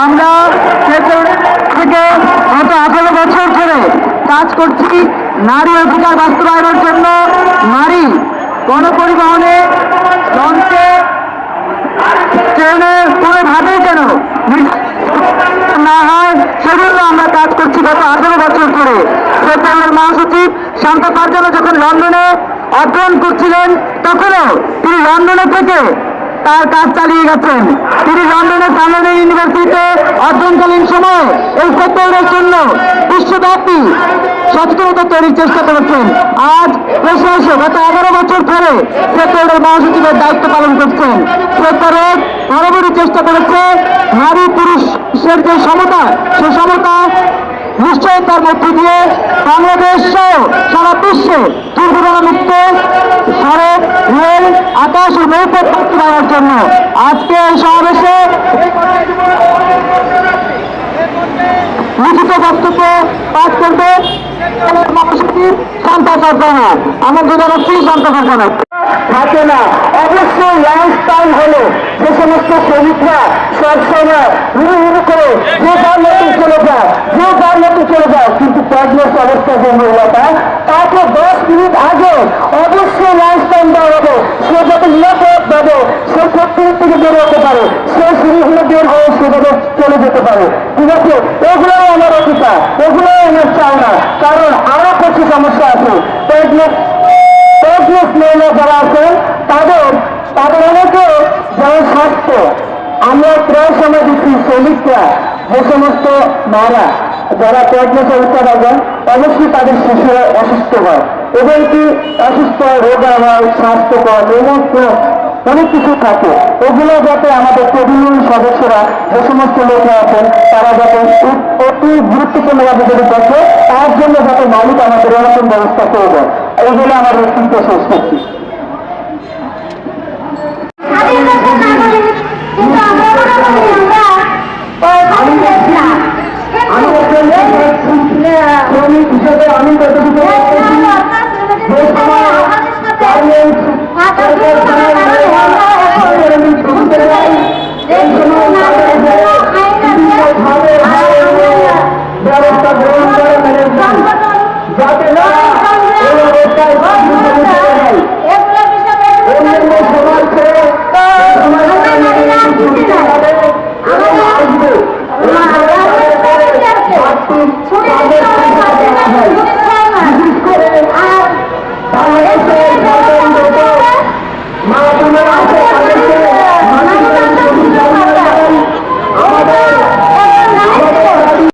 আমরা থেকে গত 18 বছর ধরে কাজ করছি নারী অধিকার বাস্তবায়নের জন্য। নারী গণপরিবহনে, লঞ্চে, ট্রেনে কোনোভাবেই যেন না হয় সেজন্য আমরা কাজ করছি গত 18 বছর ধরে। সেপ্টেম্বর মহাসচিব শান্তা ফারজানা যখন লন্ডনে অধ্যয়ন করছিলেন তখনও তিনি লন্ডনে থেকে তার কাজ চালিয়ে গেছেন। তিনি লন্ডনের সামনে ইউনিভার্সিটিতে অধ্যয়নকালীন সময় এই সেক্টরের জন্য বিশ্বব্যাপী সচেতনতা তৈরির চেষ্টা করেছেন। আজ দেশে এসে গত 11 বছর ধরে সেক্টরের মহাসচিবের দায়িত্ব পালন করছেন। সেক্টরের বরাবরই চেষ্টা করেছে নারী পুরুষের যে সমতা, সে সমতা নিশ্চয়তার মধ্য দিয়ে বাংলাদেশ সহ সারা বিশ্বে দুর্ঘটনা মুক্ত সড়ক, রেল, আকাশ ও নৌপথ বাস্তবায়নের জন্য আজকে এই সমাবেশে লিখিত বক্তব্য পাঠ করবে মহাসচিব শান্তা ফারজানা। আমাদের জানাচ্ছি শান্তা ফারজানা। থাকে না, অবশ্যই লাঞ্চ টাইম হলো যে সমস্ত শ্রমিকরা সবসময় হুড়ু করে যে তার মতন চলে যায়, কিন্তু প্রেগনেন্ট অবস্থায় যে মহিলাটা তাকে 10 মিনিট আগে অবশ্যই লাঞ্চ টাইম দেওয়া হবে। সে যাতে নিরাপদ ভাবে সে প্রত্যেক থেকে বের হতে পারে, সে সিঁড়িগুলো বের হয়ে সেভাবে চলে যেতে পারে। ঠিক আছে, এগুলোই আমার অধিকার, এগুলোই আমার চাওনা। কারণ আরো কিছু সমস্যা আছে। প্রেগনেন্ট মহিলা যারা আছেন তাদের অনেকে যেমন স্বাস্থ্য, আমরা প্রায় সময় দেখি শ্রমিকরা যে সমস্ত মারা যারা প্রেগনেন্ট অবস্থা থাকেন অবশ্যই তাদের শিশুরা অসুস্থ হয় এবং কি অসুস্থ রোগা হয়, স্বাস্থ্যকর এবং অনেক কিছু থাকে। এগুলো যাতে আমাদের প্রবীণ সদস্যরা যে সমস্ত লোকরা আছেন তারা যাতে অতি গুরুত্বপূর্ণভাবে যদি দেখে, তার জন্য যাতে মালিক আমাদের এরকম ব্যবস্থা করে দেয়, এগুলো আমাদের চিন্তা শেষ করছি। আমি যতটুকু